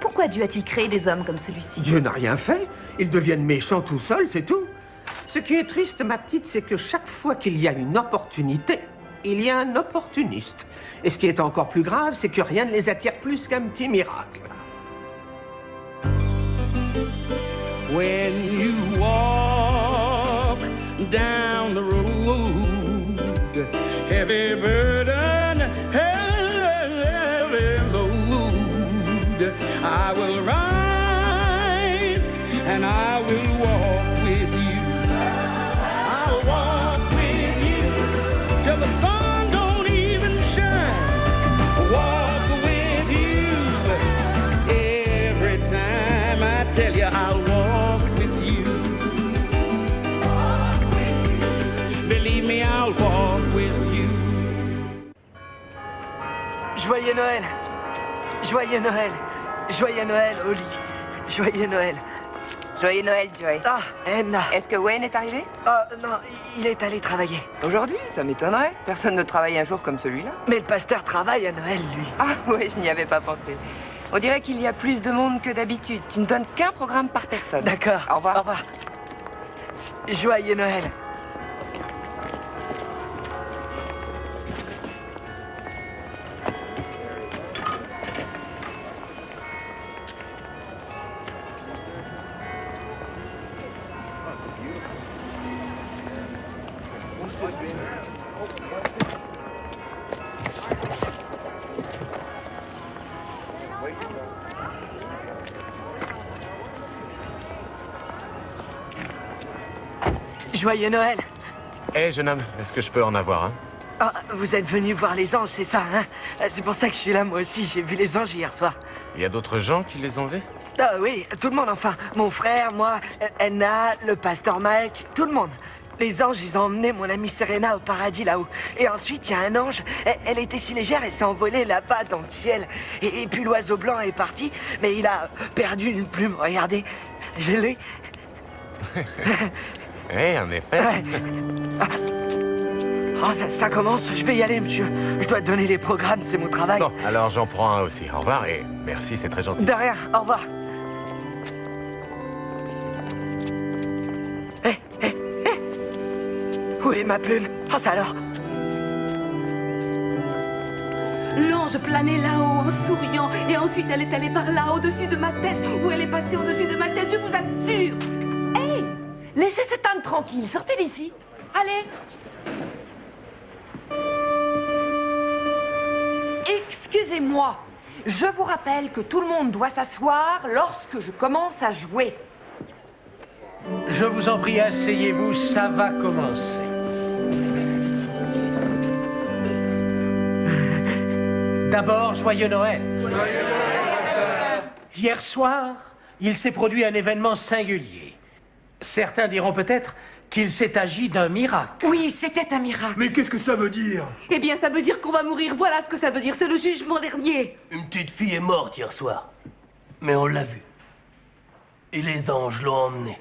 Pourquoi Dieu a-t-il créé des hommes comme celui-ci? Dieu n'a rien fait. Ils deviennent méchants tout seuls, c'est tout. Ce qui est triste, ma petite, c'est que chaque fois qu'il y a une opportunité, il y a un opportuniste. Et ce qui est encore plus grave, c'est que rien ne les attire plus qu'un petit miracle. When you walk down the road, heavy burden, heavy load, I will rise and I will walk with you. I'll walk with you till the sun don't even shine. Walk with you every time I tell you I'll walk with you. Believe me, I'll walk with you. Joyeux Noël! Joyeux Noël! Joyeux Noël, Oli! Joyeux Noël! Joyeux Noël, Joey. Ah, Edna! Est-ce que Wayne est arrivé? Ah, non, il est allé travailler. Aujourd'hui? Ça m'étonnerait. Personne ne travaille un jour comme celui-là. Mais le pasteur travaille à Noël, lui. Ah ouais, je n'y avais pas pensé. On dirait qu'il y a plus de monde que d'habitude. Tu ne donnes qu'un programme par personne. D'accord. Au revoir. Au revoir. Joyeux Noël! Joyeux Noël! Hé, jeune homme, est-ce que je peux en avoir un? Ah, vous êtes venu voir les anges, c'est ça, hein? C'est pour ça que je suis là, moi aussi. J'ai vu les anges hier soir. Il y a d'autres gens qui les ont vus? Ah oui, tout le monde, enfin. Mon frère, moi, Edna, le pasteur Mike, tout le monde. Les anges, ils ont emmené mon amie Serena au paradis, là-haut. Et ensuite, il y a un ange. Elle était si légère, elle s'est envolée là-bas dans le ciel. Et puis l'oiseau blanc est parti, mais il a perdu une plume. Regardez, je l'ai. Eh, en effet. Oh, ça commence. Je vais y aller, monsieur. Je dois donner les programmes, c'est mon travail. Bon, alors j'en prends un aussi. Au revoir et merci, c'est très gentil. De rien, au revoir. Où est ma plume? Oh, ça alors? L'ange planait là-haut en souriant et ensuite elle est allée par là au-dessus de ma tête ou elle est passée au-dessus de ma tête, je vous assure. Hey! Laissez cet âne tranquille, sortez d'ici. Allez. Excusez-moi. Je vous rappelle que tout le monde doit s'asseoir lorsque je commence à jouer. Je vous en prie, asseyez-vous, ça va commencer. D'abord, joyeux Noël. Joyeux Noël. Hier soir, il s'est produit un événement singulier. Certains diront peut-être qu'il s'est agi d'un miracle. Oui, c'était un miracle. Mais qu'est-ce que ça veut dire? Eh bien, ça veut dire qu'on va mourir. Voilà ce que ça veut dire. C'est le jugement dernier. Une petite fille est morte hier soir. Mais on l'a vue. Et les anges l'ont emmenée.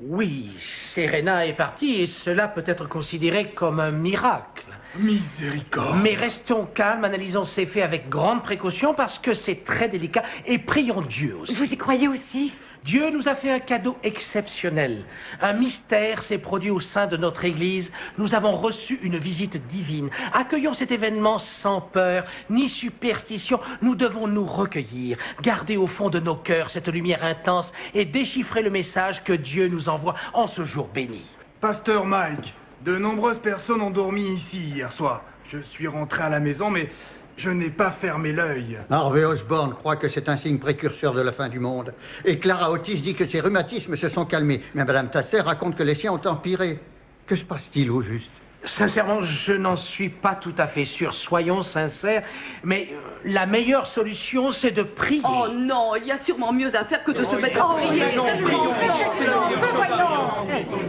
Oui, Serena est partie et cela peut être considéré comme un miracle. Miséricorde. Mais restons calmes, analysons ces faits avec grande précaution parce que c'est très délicat et prions Dieu aussi. Vous y croyez aussi? Dieu nous a fait un cadeau exceptionnel. Un mystère s'est produit au sein de notre Église. Nous avons reçu une visite divine. Accueillons cet événement sans peur ni superstition. Nous devons nous recueillir, garder au fond de nos cœurs cette lumière intense et déchiffrer le message que Dieu nous envoie en ce jour béni. Pasteur Mike, de nombreuses personnes ont dormi ici hier soir. Je suis rentré à la maison, mais je n'ai pas fermé l'œil. Harvey Osborn croit que c'est un signe précurseur de la fin du monde. Et Clara Otis dit que ses rhumatismes se sont calmés. Mais Madame Tasser raconte que les siens ont empiré. Que se passe-t-il au juste? Sincèrement, je n'en suis pas tout à fait sûr. Soyons sincères. Mais la meilleure solution, c'est de prier. Oh non, il y a sûrement mieux à faire que de se mettre à prier.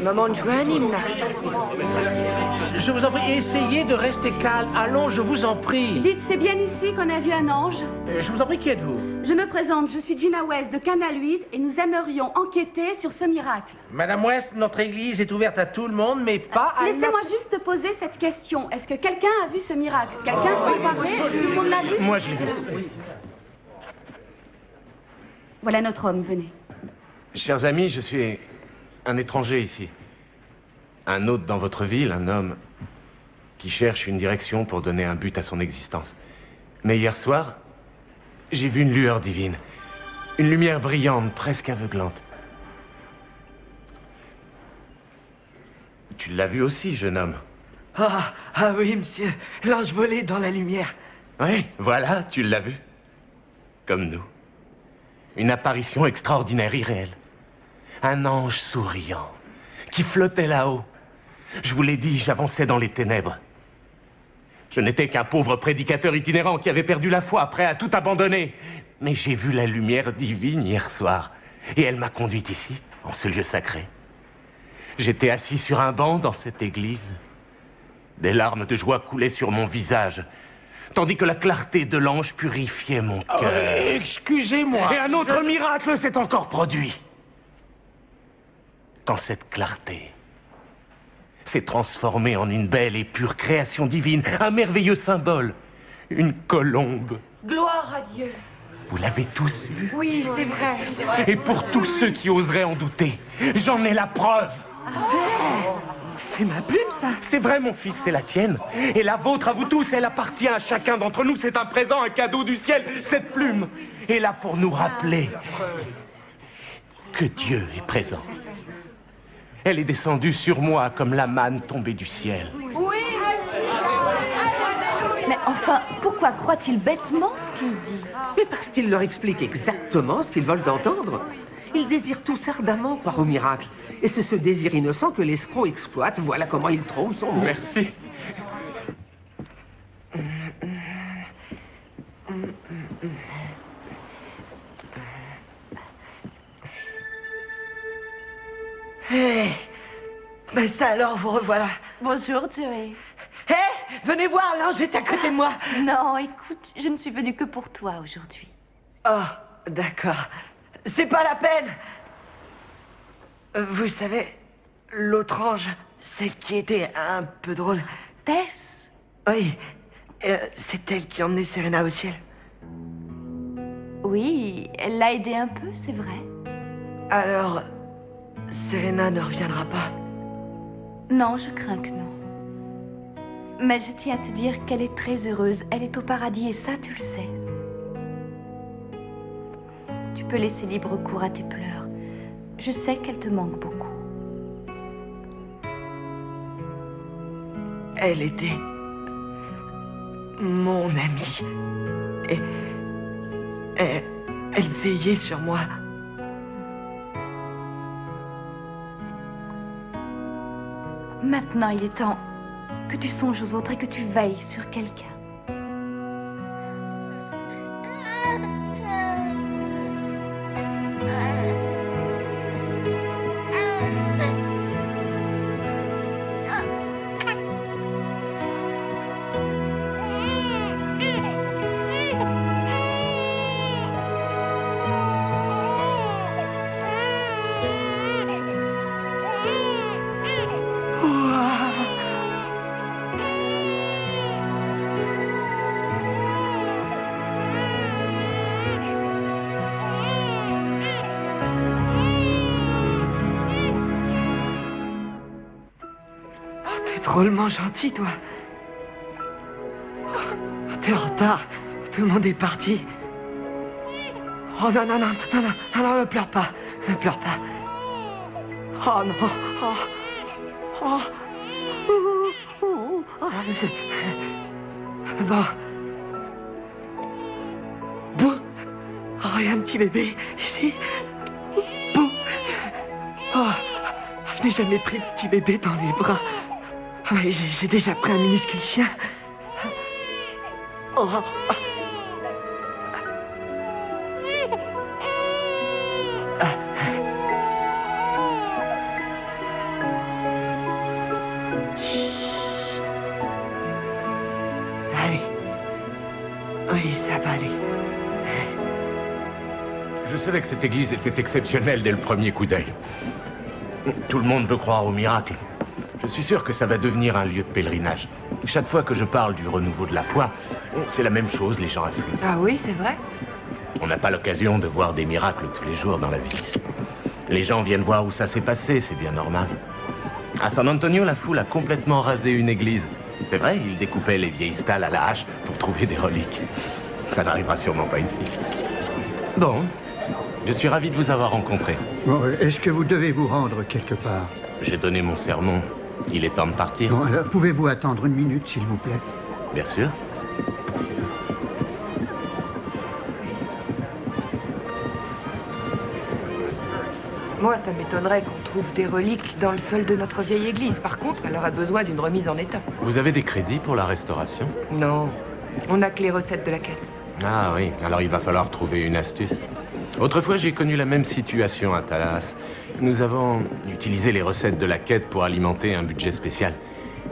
Moment de jouer un hymne. Je vous en prie, essayez de rester calme. Allons, je vous en prie. Dites, c'est bien ici qu'on a vu un ange? Je vous en prie, qui êtes-vous? Je me présente, je suis Gina West de Canal 8 et nous aimerions enquêter sur ce miracle. Madame West, notre église est ouverte à tout le monde, mais pas à... Laissez-moi juste poser cette question. Est-ce que quelqu'un a vu ce miracle? Quelqu'un peut en parler? Tout le monde l'a vu? Moi, je l'ai vu. Voilà notre homme, venez. Chers amis, je suis un étranger ici. Un hôte dans votre ville, un homme qui cherche une direction pour donner un but à son existence. Mais hier soir, j'ai vu une lueur divine. Une lumière brillante, presque aveuglante. Tu l'as vu aussi, jeune homme? Ah oui, monsieur. L'ange volé dans la lumière. Oui, voilà, tu l'as vu. Comme nous. Une apparition extraordinaire, irréelle. Un ange souriant, qui flottait là-haut. Je vous l'ai dit, j'avançais dans les ténèbres. Je n'étais qu'un pauvre prédicateur itinérant qui avait perdu la foi, prêt à tout abandonner. Mais j'ai vu la lumière divine hier soir. Et elle m'a conduit ici, en ce lieu sacré. J'étais assis sur un banc dans cette église. Des larmes de joie coulaient sur mon visage, tandis que la clarté de l'ange purifiait mon cœur. Excusez-moi. Et un autre miracle s'est encore produit. Quand cette clarté s'est transformée en une belle et pure création divine, un merveilleux symbole, une colombe. Gloire à Dieu. Vous l'avez tous vu? Oui, c'est vrai, c'est vrai. Et pour tous ceux qui oseraient en douter, j'en ai la preuve. C'est ma plume, ça. C'est vrai, mon fils, c'est la tienne. Et la vôtre, à vous tous, elle appartient à chacun d'entre nous. C'est un présent, un cadeau du ciel. Cette plume est là pour nous rappeler que Dieu est présent. Elle est descendue sur moi comme la manne tombée du ciel. Oui. Mais enfin, pourquoi croit-il bêtement ce qu'il dit? Mais parce qu'il leur explique exactement ce qu'ils veulent entendre. Ils désirent tous ardemment croire au miracle. Et c'est ce désir innocent que l'escroc exploite. Voilà comment il trompe son monde. Merci. Hé, ben ça alors, vous revoilà. Bonjour, Joey. Hé, venez voir, l'ange est à côté de moi. Non, écoute, je ne suis venue que pour toi aujourd'hui. Oh, d'accord. C'est pas la peine. Vous savez, l'autre ange, celle qui était un peu drôle. Tess? Oui, c'est elle qui emmenait Serena au ciel. Oui, elle l'a aidé un peu, c'est vrai. Alors, Serena ne reviendra pas? Non, je crains que non. Mais je tiens à te dire qu'elle est très heureuse. Elle est au paradis et ça, tu le sais. Tu peux laisser libre cours à tes pleurs. Je sais qu'elle te manque beaucoup. Elle était mon amie. Et elle veillait sur moi. Maintenant, il est temps que tu songes aux autres et que tu veilles sur quelqu'un. Drôlement gentil, toi. Oh, t'es en retard. Tout le monde est parti. Oh non, non, non, non, non, non, non, ne pleure pas. Ne pleure pas. Oh non. Oh. Oh. Bon. Bou. Oh, il y a un petit bébé ici. Bou. Oh. Je n'ai jamais pris de petit bébé dans les bras. Mais j'ai déjà pris un minuscule chien. Oh. Allez. Oui, ça va aller. Je savais que cette église était exceptionnelle dès le premier coup d'œil. Tout le monde veut croire au miracle. Je suis sûr que ça va devenir un lieu de pèlerinage. Chaque fois que je parle du renouveau de la foi, c'est la même chose, les gens affluent. Ah oui, c'est vrai. On n'a pas l'occasion de voir des miracles tous les jours dans la vie. Les gens viennent voir où ça s'est passé, c'est bien normal. À San Antonio, la foule a complètement rasé une église. C'est vrai, ils découpaient les vieilles stalles à la hache pour trouver des reliques. Ça n'arrivera sûrement pas ici. Bon, je suis ravi de vous avoir rencontré. Bon, est-ce que vous devez vous rendre quelque part? J'ai donné mon sermon. Il est temps de partir. Bon, alors, pouvez-vous attendre une minute, s'il vous plaît? Bien sûr. Moi, ça m'étonnerait qu'on trouve des reliques dans le sol de notre vieille église. Par contre, elle aurait besoin d'une remise en état. Vous avez des crédits pour la restauration? Non, on n'a que les recettes de la quête. Ah oui, alors il va falloir trouver une astuce. Autrefois, j'ai connu la même situation à Talas. Nous avons utilisé les recettes de la quête pour alimenter un budget spécial.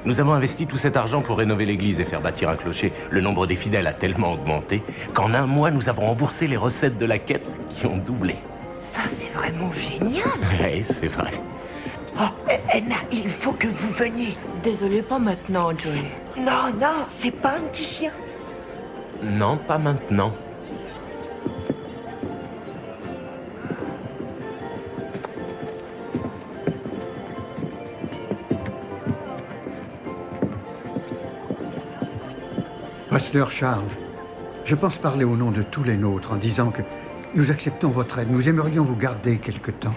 Nous avons investi tout cet argent pour rénover l'église et faire bâtir un clocher. Le nombre des fidèles a tellement augmenté qu'en un mois, nous avons remboursé les recettes de la quête qui ont doublé. Ça, c'est vraiment génial. Oui, c'est vrai. Oh, Enna, il faut que vous veniez. Désolé, pas maintenant, Joey. Non, non, c'est pas un petit chien. Non, pas maintenant. Pasteur Charles, je pense parler au nom de tous les nôtres en disant que nous acceptons votre aide. Nous aimerions vous garder quelque temps.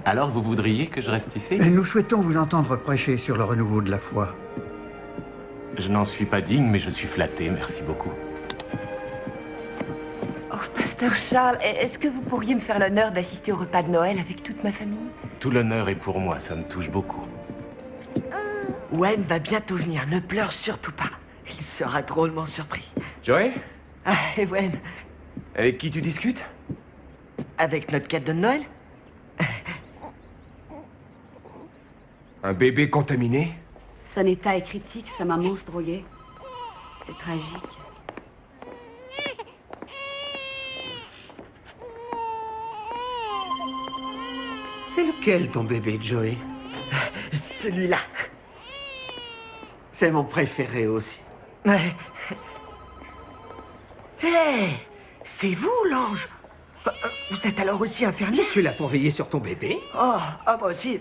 Alors, vous voudriez que je reste ici? Et nous souhaitons vous entendre prêcher sur le renouveau de la foi. Je n'en suis pas digne, mais je suis flatté. Merci beaucoup. Oh, Pasteur Charles, est-ce que vous pourriez me faire l'honneur d'assister au repas de Noël avec toute ma famille? Tout l'honneur est pour moi, ça me touche beaucoup. Wen va bientôt venir, ne pleure surtout pas. Il sera drôlement surpris. Joey? Ah, et Wen, Avec qui tu discutes? avec notre quête de Noël? Un bébé contaminé? Son état est critique, sa maman se droguait. C'est tragique. C'est lequel ton bébé, Joey? Celui-là. C'est mon préféré aussi. Ouais. Hé, c'est vous, l'ange? Vous êtes alors aussi infirmier? Je suis là pour veiller sur ton bébé. Oh, moi aussi.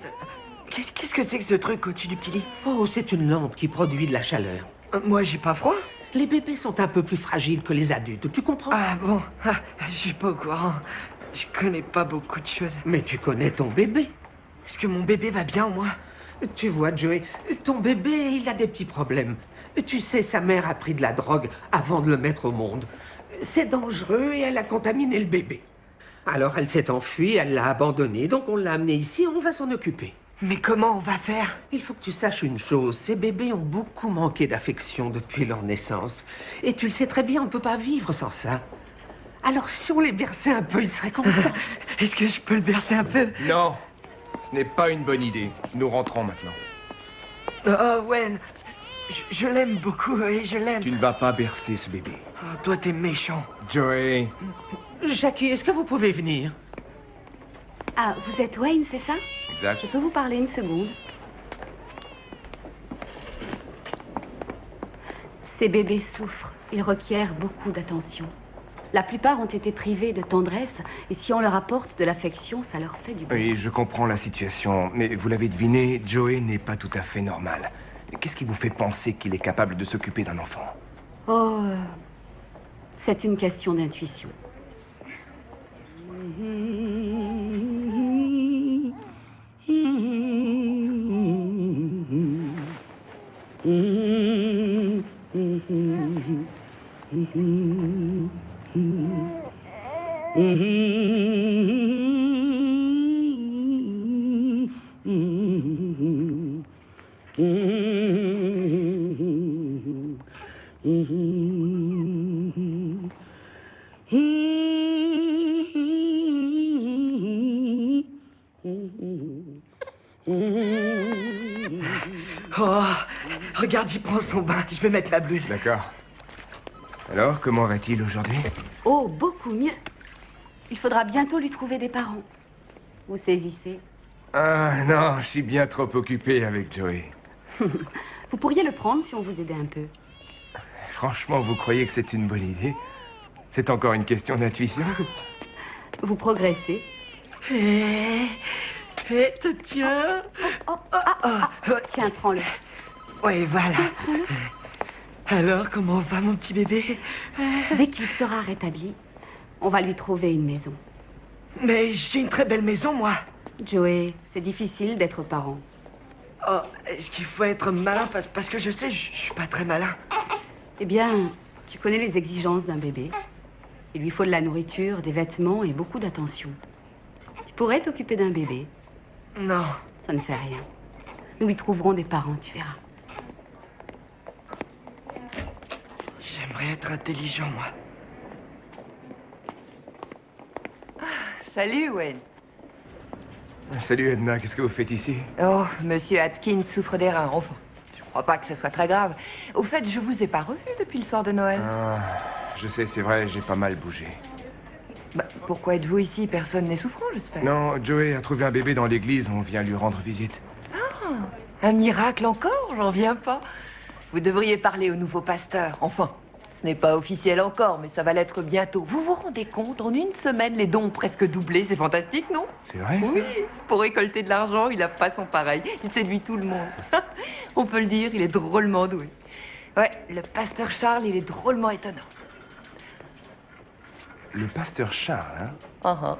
Qu'est-ce que c'est que ce truc au-dessus du petit lit? Oh, c'est une lampe qui produit de la chaleur. Moi, j'ai pas froid. Les bébés sont un peu plus fragiles que les adultes, tu comprends? Ah bon, je suis pas au courant. Je connais pas beaucoup de choses. Mais tu connais ton bébé. Est-ce que mon bébé va bien, au moins? Tu vois, Joey, ton bébé, il a des petits problèmes. Tu sais, sa mère a pris de la drogue avant de le mettre au monde. C'est dangereux et elle a contaminé le bébé. Alors elle s'est enfuie, elle l'a abandonné, donc on l'a amené ici, on va s'en occuper. Mais comment on va faire? Il faut que tu saches une chose, ces bébés ont beaucoup manqué d'affection depuis leur naissance. Et tu le sais très bien, on ne peut pas vivre sans ça. Alors si on les berçait un peu, ils seraient contents. Est-ce que je peux le bercer un peu? Non, ce n'est pas une bonne idée. Nous rentrons maintenant. Oh, Wen, je l'aime beaucoup et je l'aime. Tu ne vas pas bercer ce bébé. Oh, toi, t'es méchant. Joey. Jackie, est-ce que vous pouvez venir? Ah, vous êtes Wayne, c'est ça? Exact. Je peux vous parler une seconde? Ces bébés souffrent. Ils requièrent beaucoup d'attention. La plupart ont été privés de tendresse, et si on leur apporte de l'affection, ça leur fait du bien. Oui, je comprends la situation, mais vous l'avez deviné, Joey n'est pas tout à fait normal. Qu'est-ce qui vous fait penser qu'il est capable de s'occuper d'un enfant? Oh, c'est une question d'intuition. Oh, regarde, il prend son bain. Je vais mettre la blouse. D'accord. Alors, comment va-t-il aujourd'hui? Oh, beaucoup mieux. Il faudra bientôt lui trouver des parents. Vous saisissez? Ah non, je suis bien trop occupé avec Joey. Vous pourriez le prendre si on vous aidait un peu. Franchement, vous croyez que c'est une bonne idée? C'est encore une question d'intuition? Vous progressez. Te tiens. Tiens, prends-le. Oui, voilà. Alors, comment va mon petit bébé? Dès qu'il sera rétabli, on va lui trouver une maison. Mais j'ai une très belle maison, moi. Joey, c'est difficile d'être parent. Oh, est-ce qu'il faut être malin parce que je sais, je suis pas très malin. Eh bien, tu connais les exigences d'un bébé. Il lui faut de la nourriture, des vêtements et beaucoup d'attention. Tu pourrais t'occuper d'un bébé. Non. Ça ne fait rien. Nous lui trouverons des parents, tu verras. J'aimerais être intelligent, moi. Salut, Wayne. Salut Edna, qu'est-ce que vous faites ici? Oh, Monsieur Atkins souffre des reins, enfin. Je crois pas que ce soit très grave. Au fait, je vous ai pas revu depuis le soir de Noël. Ah, je sais, c'est vrai, j'ai pas mal bougé. Bah, pourquoi êtes-vous ici? Personne n'est souffrant, j'espère. Non, Joey a trouvé un bébé dans l'église, on vient lui rendre visite. Ah, un miracle encore? J'en viens pas. Vous devriez parler au nouveau pasteur. Enfin, ce n'est pas officiel encore, mais ça va l'être bientôt. Vous vous rendez compte? En une semaine, les dons ont presque doublé. C'est fantastique, non? C'est vrai, Oui, ça? pour récolter de l'argent, il a pas son pareil. Il séduit tout le monde. On peut le dire, il est drôlement doué. Ouais, le pasteur Charles, il est drôlement étonnant. Le pasteur Charles, hein? Uh-huh.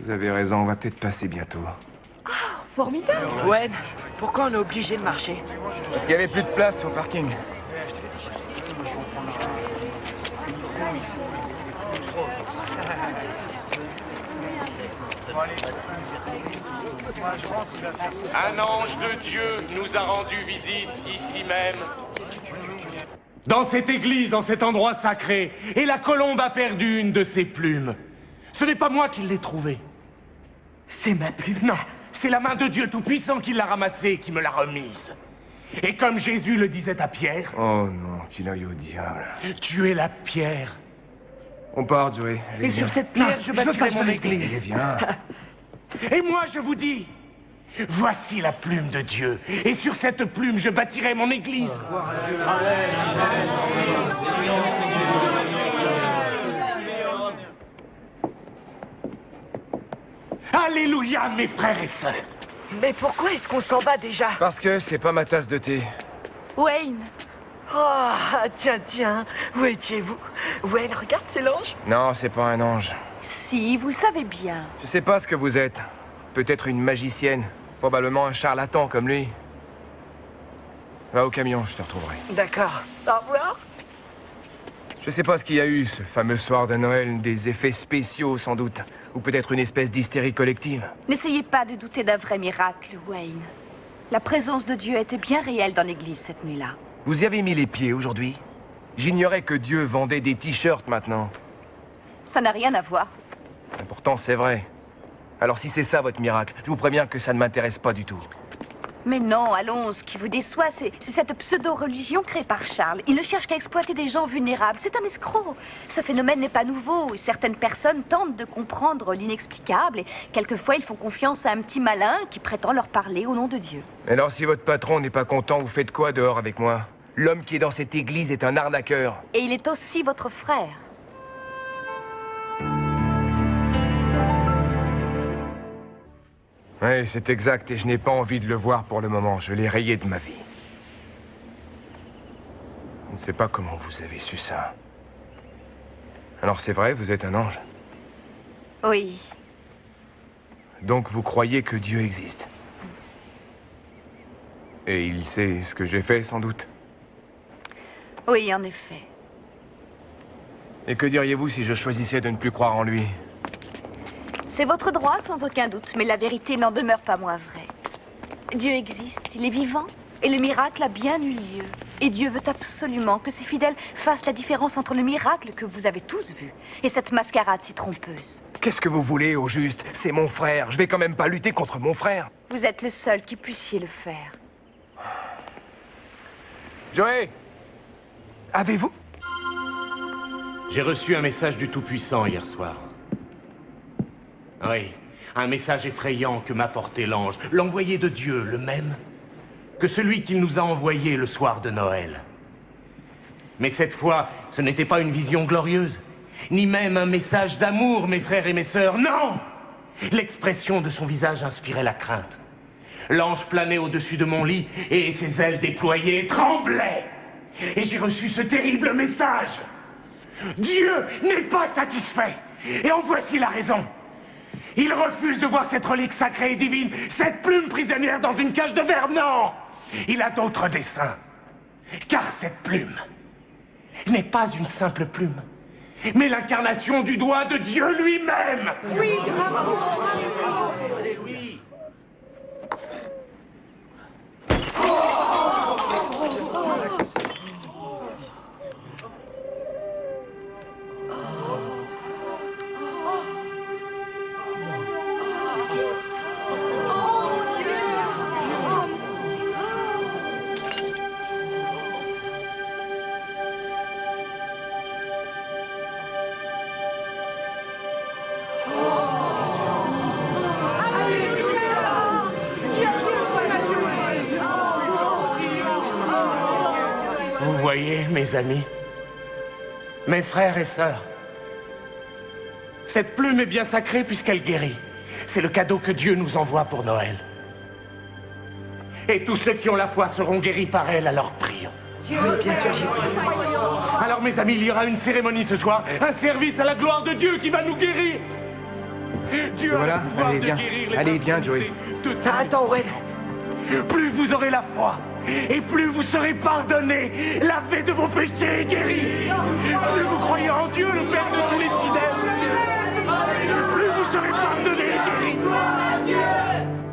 Vous avez raison, on va peut-être passer bientôt. Formidable. Gwen, pourquoi on est obligé de marcher? Parce qu'il y avait plus de place au parking. Un ange de Dieu nous a rendu visite ici même. Dans cette église, en cet endroit sacré, et la colombe a perdu une de ses plumes. Ce n'est pas moi qui l'ai trouvée. C'est ma plume? Non, c'est la main de Dieu Tout-Puissant qui l'a ramassée et qui me l'a remise. Et comme Jésus le disait à Pierre... Oh non, qu'il aille au diable. Tu es la pierre. On part, Joey. Allez, Et viens. sur cette pierre, je bâtirai mon Allez, église. viens. Et moi, je vous dis, voici la plume de Dieu. Et sur cette plume, je bâtirai mon église. Alléluia, mes frères et sœurs. Mais pourquoi est-ce qu'on s'en va déjà? Parce que c'est pas ma tasse de thé. Wayne! Oh, tiens, où étiez-vous? Wayne, regarde, c'est l'ange. Non, c'est pas un ange. Si, vous savez bien. Je sais pas ce que vous êtes. Peut-être une magicienne. Probablement un charlatan comme lui. Va au camion, je te retrouverai. D'accord. Au revoir. Je sais pas ce qu'il y a eu, ce fameux soir de Noël. Des effets spéciaux, sans doute. Ou peut-être une espèce d'hystérie collective. N'essayez pas de douter d'un vrai miracle, Wayne. La présence de Dieu était bien réelle dans l'église cette nuit-là. Vous y avez mis les pieds aujourd'hui? J'ignorais que Dieu vendait des t-shirts maintenant. Ça n'a rien à voir. Et pourtant, c'est vrai. Alors si c'est ça votre miracle, je vous préviens que ça ne m'intéresse pas du tout. Mais non, allons, ce qui vous déçoit, c'est cette pseudo-religion créée par Charles. Il ne cherche qu'à exploiter des gens vulnérables. C'est un escroc. Ce phénomène n'est pas nouveau. Certaines personnes tentent de comprendre l'inexplicable et quelquefois ils font confiance à un petit malin qui prétend leur parler au nom de Dieu. Mais alors si votre patron n'est pas content, vous faites quoi dehors avec moi? L'homme qui est dans cette église est un arnaqueur. Et il est aussi votre frère. Oui, c'est exact, et je n'ai pas envie de le voir pour le moment. Je l'ai rayé de ma vie. Je ne sais pas comment vous avez su ça. Alors c'est vrai, vous êtes un ange? Oui. Donc vous croyez que Dieu existe? Et il sait ce que j'ai fait, sans doute? Oui, en effet. Et que diriez-vous si je choisissais de ne plus croire en lui? C'est votre droit, sans aucun doute, mais la vérité n'en demeure pas moins vraie. Dieu existe, il est vivant, et le miracle a bien eu lieu. Et Dieu veut absolument que ses fidèles fassent la différence entre le miracle que vous avez tous vu et cette mascarade si trompeuse. Qu'est-ce que vous voulez, au juste? C'est mon frère. Je vais quand même pas lutter contre mon frère. Vous êtes le seul qui puissiez le faire. Joey! Avez-vous... J'ai reçu un message du Tout-Puissant hier soir. Oui, un message effrayant que m'a porté l'ange, l'envoyé de Dieu, le même que celui qu'il nous a envoyé le soir de Noël. Mais cette fois, ce n'était pas une vision glorieuse, ni même un message d'amour, mes frères et mes sœurs, non! L'expression de son visage inspirait la crainte. L'ange planait au-dessus de mon lit et ses ailes déployées tremblaient. Et j'ai reçu ce terrible message. Dieu n'est pas satisfait. Et en voici la raison. Il refuse de voir cette relique sacrée et divine, cette plume prisonnière dans une cage de verre. Non! Il a d'autres desseins. Car cette plume n'est pas une simple plume, mais l'incarnation du doigt de Dieu lui-même. Oui, bravo. Oui. Vous voyez, mes amis, mes frères et sœurs, cette plume est bien sacrée puisqu'elle guérit. C'est le cadeau que Dieu nous envoie pour Noël. Et tous ceux qui ont la foi seront guéris par elle, alors prions. Oui, bien sûr, j'y crois. Alors, mes amis, il y aura une cérémonie ce soir, un service à la gloire de Dieu qui va nous guérir. Dieu a Voilà, le pouvoir allez, de viens. guérir les Allez, viens, infirmités Joey. de Attends, Wade. plus vous aurez la foi, et plus vous serez pardonnés, lavés de vos péchés et guéris. Plus vous croyez en Dieu, le Père de tous les fidèles, plus vous serez pardonnés et guéris.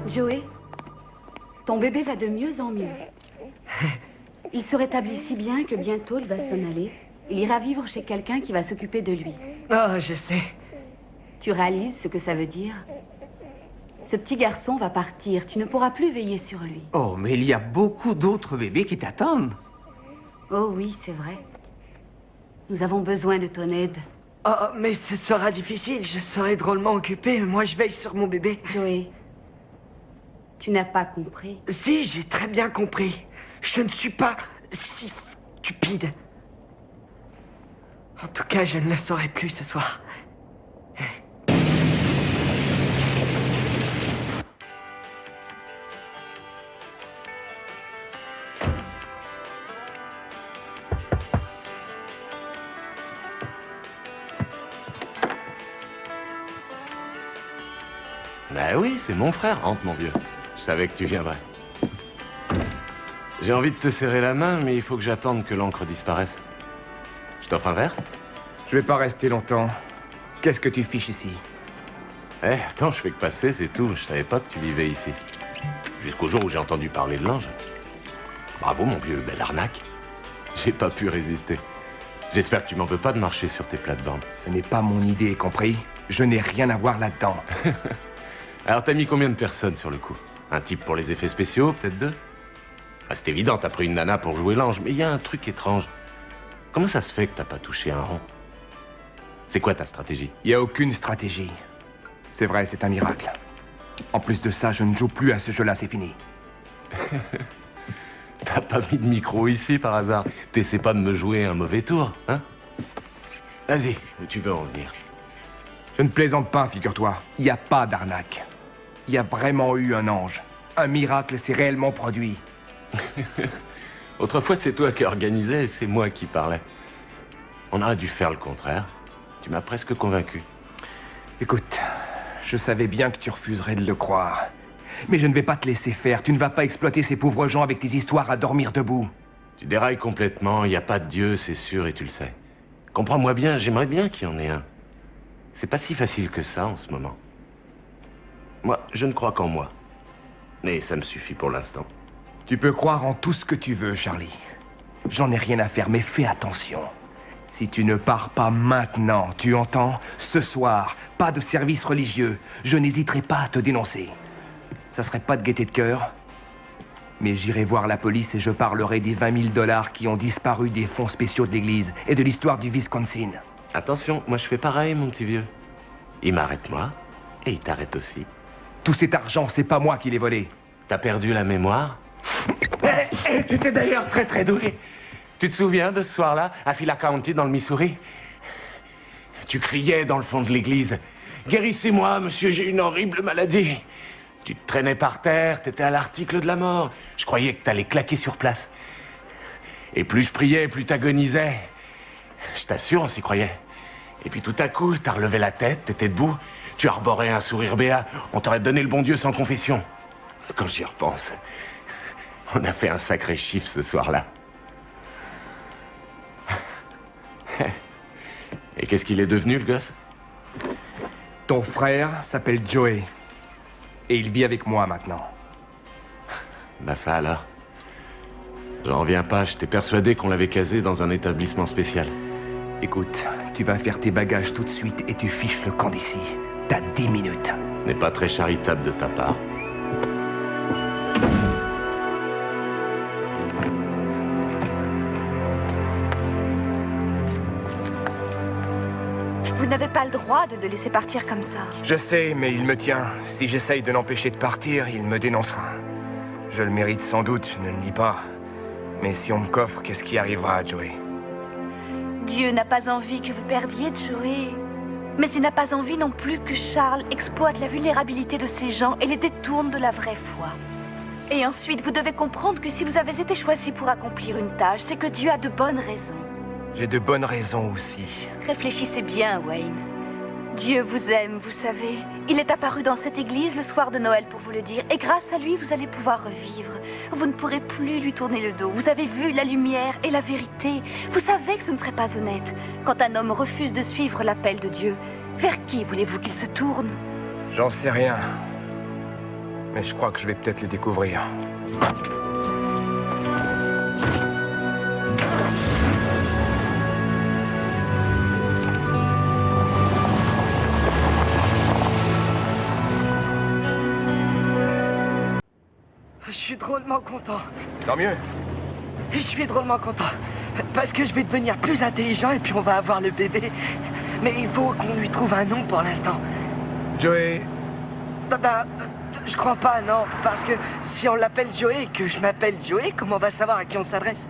Joey, ton bébé va de mieux en mieux. Il se rétablit si bien que bientôt il va s'en aller. Il ira vivre chez quelqu'un qui va s'occuper de lui. Oh, je sais. Tu réalises ce que ça veut dire? Ce petit garçon va partir. Tu ne pourras plus veiller sur lui. Oh, mais il y a beaucoup d'autres bébés qui t'attendent. Oh oui, c'est vrai. Nous avons besoin de ton aide. Oh, mais ce sera difficile. Je serai drôlement occupé. Moi, je veille sur mon bébé. Joey, tu n'as pas compris. Si, j'ai très bien compris. Je ne suis pas si stupide. En tout cas, je ne le saurai plus ce soir. Bah oui, c'est mon frère. Rentre, mon vieux. Je savais que tu viendrais. J'ai envie de te serrer la main, mais il faut que j'attende que l'encre disparaisse. Je t'offre un verre? Je vais pas rester longtemps. Qu'est-ce que tu fiches ici? Eh, attends, je fais que passer, c'est tout. Je savais pas que tu vivais ici. Jusqu'au jour où j'ai entendu parler de l'ange. Bravo, mon vieux, belle arnaque. J'ai pas pu résister. J'espère que tu m'en veux pas de marcher sur tes plates-bandes. Ce n'est pas mon idée, compris? Je n'ai rien à voir là-dedans. Alors, t'as mis combien de personnes sur le coup? Un type pour les effets spéciaux, peut-être deux? Ah, c'est évident, t'as pris une nana pour jouer l'ange, mais il y a un truc étrange. Comment ça se fait que t'as pas touché un rond? C'est quoi ta stratégie? Il n'y a aucune stratégie. C'est vrai, c'est un miracle. En plus de ça, je ne joue plus à ce jeu-là, c'est fini. T'as pas mis de micro ici, par hasard? T'essaies pas de me jouer un mauvais tour, hein? Vas-y, où tu veux en venir? Je ne plaisante pas, figure-toi. Il n'y a pas d'arnaque. Il y a vraiment eu un ange. Un miracle s'est réellement produit. Autrefois, c'est toi qui organisais et c'est moi qui parlais. On aurait dû faire le contraire. Tu m'as presque convaincu. Écoute, je savais bien que tu refuserais de le croire. Mais je ne vais pas te laisser faire. Tu ne vas pas exploiter ces pauvres gens avec tes histoires à dormir debout. Tu dérailles complètement, il n'y a pas de Dieu, c'est sûr, et tu le sais. Comprends-moi bien, j'aimerais bien qu'il y en ait un. C'est pas si facile que ça en ce moment. Moi, je ne crois qu'en moi. Mais ça me suffit pour l'instant. Tu peux croire en tout ce que tu veux, Charlie. J'en ai rien à faire, mais fais attention. Si tu ne pars pas maintenant, tu entends? Ce soir, pas de service religieux. Je n'hésiterai pas à te dénoncer. Ça serait pas de gaieté de cœur? Mais j'irai voir la police et je parlerai des 20 000 $ qui ont disparu des fonds spéciaux de l'église et de l'histoire du Wisconsin. Attention, moi je fais pareil, mon petit vieux. Il m'arrête moi, et il t'arrête aussi. Tout cet argent, c'est pas moi qui l'ai volé. T'as perdu la mémoire? T'étais d'ailleurs très très doué. Tu te souviens de ce soir-là, à Phila County, dans le Missouri? Tu criais dans le fond de l'église. « Guérissez-moi, monsieur, j'ai une horrible maladie. » Tu te traînais par terre, t'étais à l'article de la mort. Je croyais que t'allais claquer sur place. Et plus je priais, plus t'agonisais. Je t'assure, on s'y croyait. Et puis tout à coup, t'as relevé la tête, t'étais debout, tu arborais un sourire béat, on t'aurait donné le bon Dieu sans confession. Quand j'y repense, on a fait un sacré chiffre ce soir-là. Et qu'est-ce qu'il est devenu, le gosse? Ton frère s'appelle Joey. Et il vit avec moi maintenant. Bah ça alors. J'en reviens pas, j'étais persuadé qu'on l'avait casé dans un établissement spécial. Écoute, tu vas faire tes bagages tout de suite et tu fiches le camp d'ici. T'as 10 minutes. Ce n'est pas très charitable de ta part. Vous n'avez pas le droit de le laisser partir comme ça. Je sais, mais il me tient. Si j'essaye de l'empêcher de partir, il me dénoncera. Je le mérite sans doute, je ne le dis pas. Mais si on me coffre, qu'est-ce qui arrivera à Joey? Dieu n'a pas envie que vous perdiez Joey. Mais il n'a pas envie non plus que Charles exploite la vulnérabilité de ces gens et les détourne de la vraie foi. Et ensuite, vous devez comprendre que si vous avez été choisi pour accomplir une tâche, c'est que Dieu a de bonnes raisons. J'ai de bonnes raisons aussi. Réfléchissez bien, Wayne. Dieu vous aime, vous savez. Il est apparu dans cette église le soir de Noël pour vous le dire. Et grâce à lui, vous allez pouvoir revivre. Vous ne pourrez plus lui tourner le dos. Vous avez vu la lumière et la vérité. Vous savez que ce ne serait pas honnête. Quand un homme refuse de suivre l'appel de Dieu, vers qui voulez-vous qu'il se tourne? J'en sais rien. Mais je crois que je vais peut-être le découvrir. Je suis drôlement content. Tant mieux. Je suis drôlement content. Parce que je vais devenir plus intelligent et puis on va avoir le bébé. Mais il faut qu'on lui trouve un nom pour l'instant. Joey. Je crois pas, non. Parce que si on l'appelle Joey et que je m'appelle Joey, comment on va savoir à qui on s'adresse?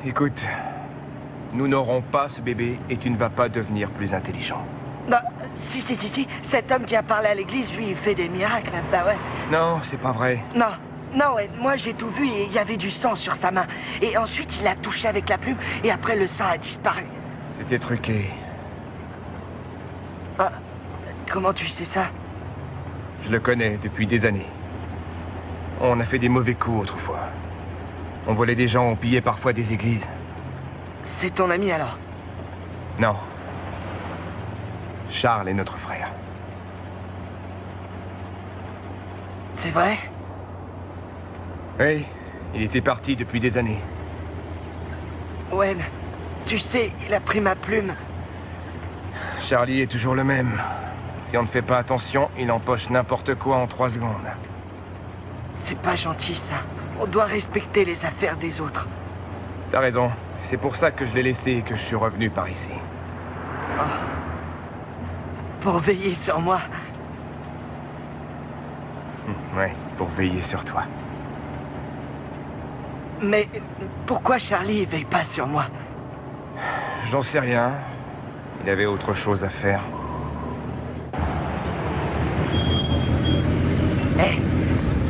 Écoute, nous n'aurons pas ce bébé et tu ne vas pas devenir plus intelligent. Non, si. Cet homme qui a parlé à l'église, lui, il fait des miracles. Bah ouais. Non, c'est pas vrai. Non, ouais, moi j'ai tout vu et il y avait du sang sur sa main. Et ensuite, il a touché avec la plume et après le sang a disparu. C'était truqué. Ah, comment tu sais ça? Je le connais depuis des années. On a fait des mauvais coups autrefois. On volait des gens, on pillait parfois des églises. C'est ton ami alors? Non. Charles est notre frère. C'est vrai? Oui, il était parti depuis des années. Wen, tu sais, il a pris ma plume. Charlie est toujours le même. Si on ne fait pas attention, il empoche n'importe quoi en 3 secondes. C'est pas gentil, ça. On doit respecter les affaires des autres. T'as raison. C'est pour ça que je l'ai laissé et que je suis revenu par ici. Oh. Pour veiller sur moi. Ouais, pour veiller sur toi. Mais pourquoi Charlie veille pas sur moi? J'en sais rien. Il avait autre chose à faire.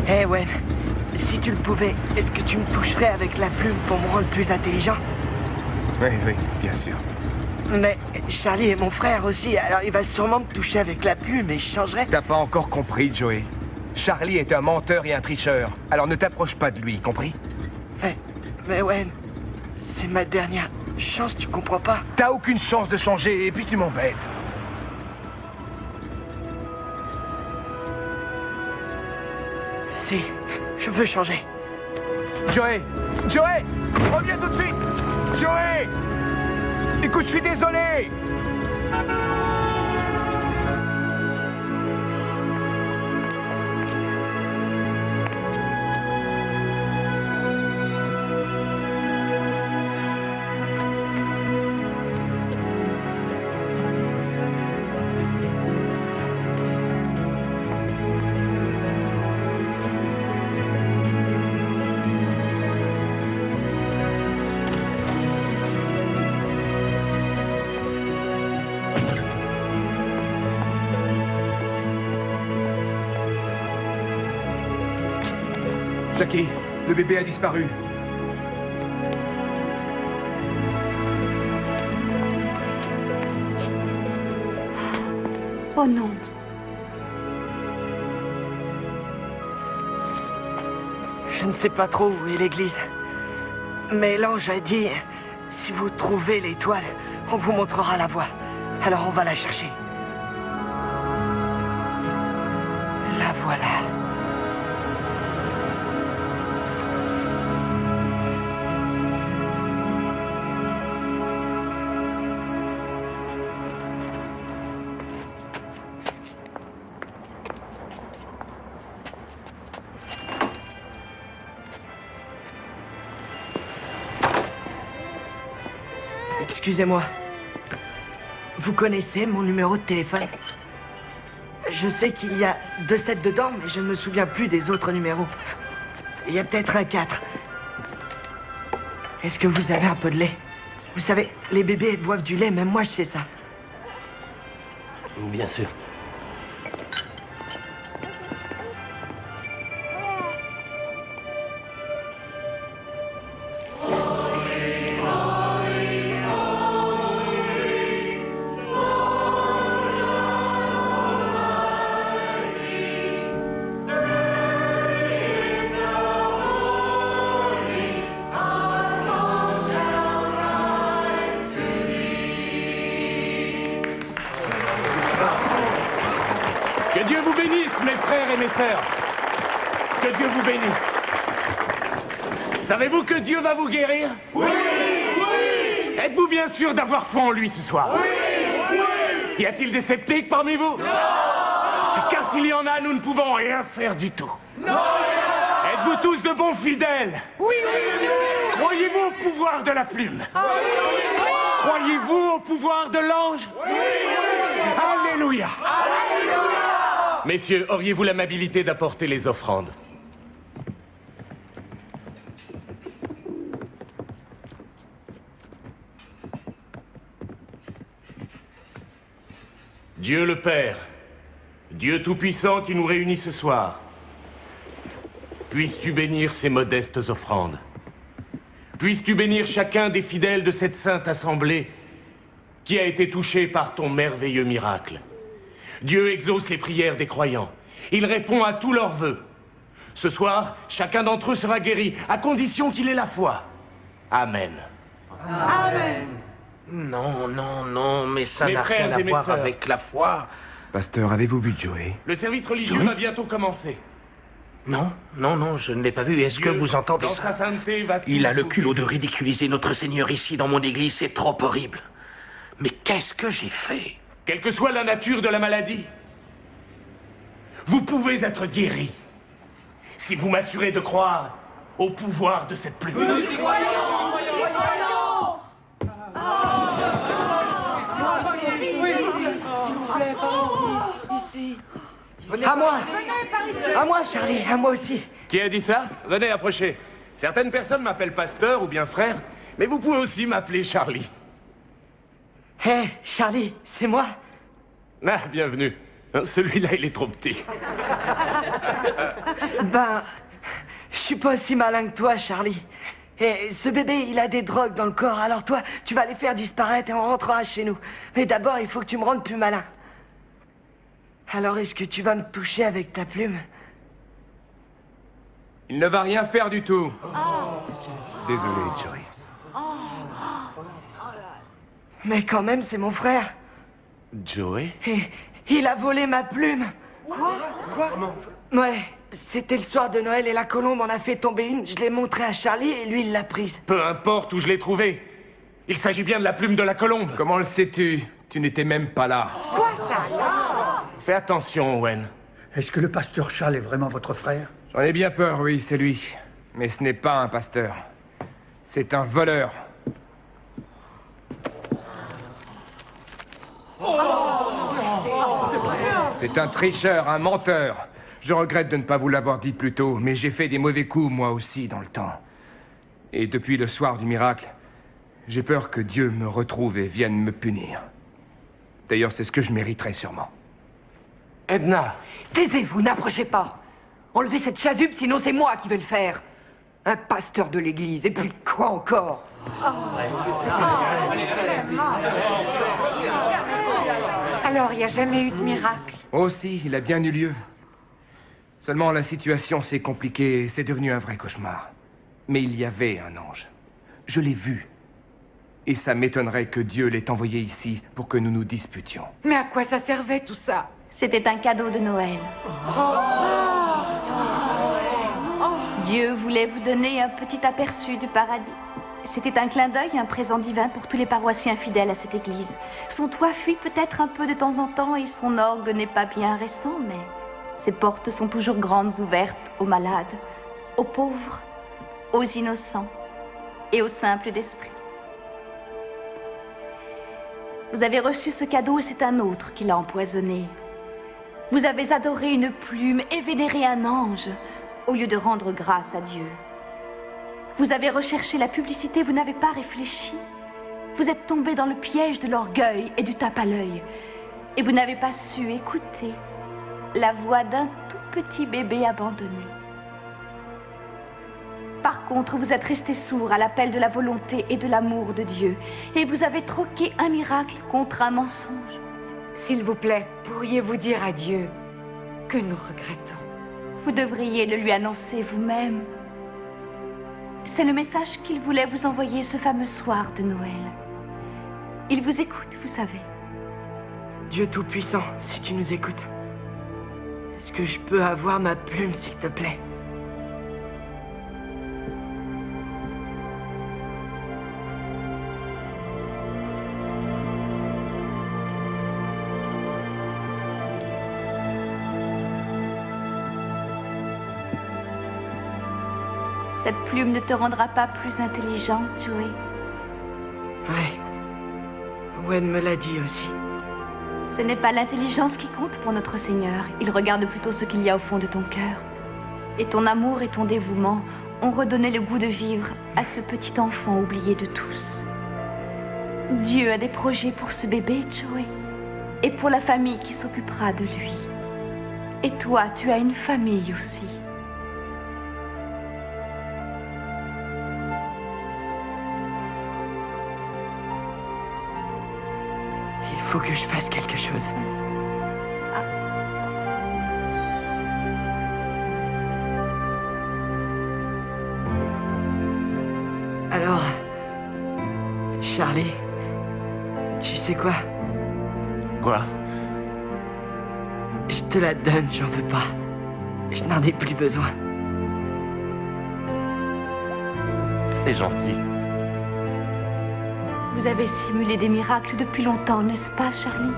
Hé, Wen, si tu le pouvais, est-ce que tu me toucherais avec la plume pour me rendre plus intelligent? Oui, bien sûr. Mais Charlie est mon frère aussi, alors il va sûrement me toucher avec la plume et je changerai. T'as pas encore compris, Joey. Charlie est un menteur et un tricheur, alors ne t'approche pas de lui, compris? Mais Wen, c'est ma dernière chance, tu comprends pas? T'as aucune chance de changer et puis tu m'embêtes. Si, je veux changer. Joey! Reviens tout de suite! Joey! Écoute, je suis désolé! Jackie, le bébé a disparu. Oh non. Je ne sais pas trop où est l'église. Mais l'ange a dit, si vous trouvez l'étoile, on vous montrera la voie. Alors on va la chercher. La voilà. Excusez-moi. Vous connaissez mon numéro de téléphone? Je sais qu'il y a 2 sets dedans, mais je ne me souviens plus des autres numéros. Il y a peut-être un 4. Est-ce que vous avez un peu de lait? Vous savez, les bébés boivent du lait, même moi je sais ça. Bien sûr. Que Dieu vous bénisse, mes frères et mes sœurs. Que Dieu vous bénisse. Savez-vous que Dieu va vous guérir? Oui! Oui! Êtes-vous bien sûr d'avoir foi en lui ce soir? Oui! Oui! Y a-t-il des sceptiques parmi vous? Non! Car s'il y en a, nous ne pouvons rien faire du tout. Non! Êtes-vous tous de bons fidèles? Oui! Oui! Croyez-vous au pouvoir de la plume? Oui! Croyez-vous au pouvoir de l'ange? Oui! Alléluia! Alléluia! Messieurs, auriez-vous l'amabilité d'apporter les offrandes? Dieu le Père, Dieu Tout-Puissant qui nous réunit ce soir, puisses-tu bénir ces modestes offrandes? Puisses-tu bénir chacun des fidèles de cette sainte assemblée qui a été touché par ton merveilleux miracle? Dieu exauce les prières des croyants. Il répond à tous leurs vœux. Ce soir, chacun d'entre eux sera guéri, à condition qu'il ait la foi. Amen. Amen. Non, non, non, mais ça Mes n'a rien frères à et mes voir sœurs. avec la foi. Pasteur, avez-vous vu Joey? Le service religieux Oui. va bientôt commencer. Non, non, non, je ne l'ai pas vu. Est-ce que Dieu, vous entendez dans ça? sa sainteté, va Il tout a le vous culot de guérir. ridiculiser notre Seigneur ici dans mon église, c'est trop horrible. Mais qu'est-ce que j'ai fait? Quelle que soit la nature de la maladie, vous pouvez être guéri si vous m'assurez de croire au pouvoir de cette plume. Nous y croyons! S'il vous plaît, par ici. À moi! À moi, Charlie, à moi aussi. Qui a dit ça? Venez, approchez. Certaines personnes m'appellent pasteur ou bien frère, mais vous pouvez aussi m'appeler Charlie. Hé, Charlie, c'est moi. Ah, bienvenue. Celui-là, il est trop petit. Ben, je suis pas aussi malin que toi, Charlie. Et ce bébé, il a des drogues dans le corps, alors toi, tu vas les faire disparaître et on rentrera chez nous. Mais d'abord, il faut que tu me rendes plus malin. Alors, est-ce que tu vas me toucher avec ta plume? Il ne va rien faire du tout. Désolé, Joey. Mais quand même, c'est mon frère. Joey? Et il a volé ma plume. Quoi? Ouais, c'était le soir de Noël et la colombe en a fait tomber une. Je l'ai montrée à Charlie et lui, il l'a prise. Peu importe où je l'ai trouvée. Il s'agit bien de la plume de la colombe. Comment le sais-tu? Tu n'étais même pas là. Quoi ça? Fais attention, Owen. Est-ce que le pasteur Charles est vraiment votre frère? J'en ai bien peur, oui, c'est lui. Mais ce n'est pas un pasteur. C'est un voleur. C'est un tricheur, un menteur. Je regrette de ne pas vous l'avoir dit plus tôt, mais j'ai fait des mauvais coups, moi aussi, dans le temps. Et depuis le soir du miracle, j'ai peur que Dieu me retrouve et vienne me punir. D'ailleurs, c'est ce que je mériterais sûrement. Edna. Taisez-vous, n'approchez pas. Enlevez cette chasuble, sinon c'est moi qui vais le faire. Un pasteur de l'église, et puis quoi encore? Alors, il n'y a jamais eu de miracle? Oh si, il a bien eu lieu. Seulement, la situation s'est compliquée et c'est devenu un vrai cauchemar. Mais il y avait un ange. Je l'ai vu. Et ça m'étonnerait que Dieu l'ait envoyé ici pour que nous nous disputions. Mais à quoi ça servait tout ça? C'était un cadeau de Noël. Dieu voulait vous donner un petit aperçu du paradis. C'était un clin d'œil, un présent divin pour tous les paroissiens fidèles à cette église. Son toit fuit peut-être un peu de temps en temps et son orgue n'est pas bien récent, mais ses portes sont toujours grandes ouvertes aux malades, aux pauvres, aux innocents et aux simples d'esprit. Vous avez reçu ce cadeau et c'est un autre qui l'a empoisonné. Vous avez adoré une plume et vénéré un ange au lieu de rendre grâce à Dieu. Vous avez recherché la publicité, vous n'avez pas réfléchi. Vous êtes tombé dans le piège de l'orgueil et du tape à l'œil. Et vous n'avez pas su écouter la voix d'un tout petit bébé abandonné. Par contre, vous êtes resté sourd à l'appel de la volonté et de l'amour de Dieu. Et vous avez troqué un miracle contre un mensonge. S'il vous plaît, pourriez-vous dire à Dieu que nous regrettons? Vous devriez le lui annoncer vous-même. C'est le message qu'il voulait vous envoyer ce fameux soir de Noël. Il vous écoute, vous savez. Dieu Tout-Puissant, si tu nous écoutes, est-ce que je peux avoir ma plume, s'il te plaît? Cette plume ne te rendra pas plus intelligent, Joey. Ouais. Wen me l'a dit aussi. Ce n'est pas l'intelligence qui compte pour notre Seigneur. Il regarde plutôt ce qu'il y a au fond de ton cœur. Et ton amour et ton dévouement ont redonné le goût de vivre à ce petit enfant oublié de tous. Dieu a des projets pour ce bébé, Joey. Et pour la famille qui s'occupera de lui. Et toi, tu as une famille aussi. Il faut que je fasse quelque chose. Alors, Charlie, tu sais quoi? Quoi? Je te la donne, j'en veux pas. Je n'en ai plus besoin. C'est gentil. Vous avez simulé des miracles depuis longtemps, n'est-ce pas, Charlie?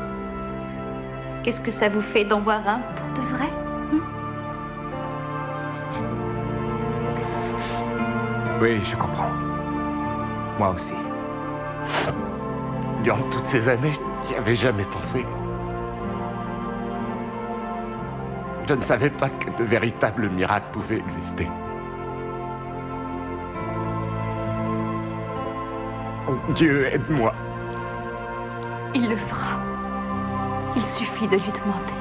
Qu'est-ce que ça vous fait d'en voir un pour de vrai? Oui, je comprends. Moi aussi. Durant toutes ces années, je n'y avais jamais pensé. Je ne savais pas que de véritables miracles pouvaient exister. Dieu, aide-moi. Il le fera. Il suffit de lui demander.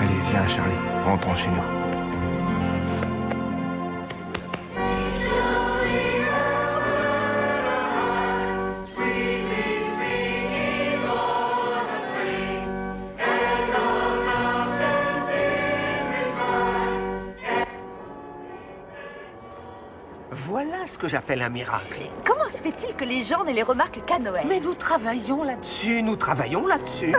Allez, viens, Charlie. Rentrons chez nous. Voilà ce que j'appelle un miracle. Comment se fait-il que les gens ne les remarquent qu'à Noël? Mais nous travaillons là-dessus, nous travaillons là-dessus.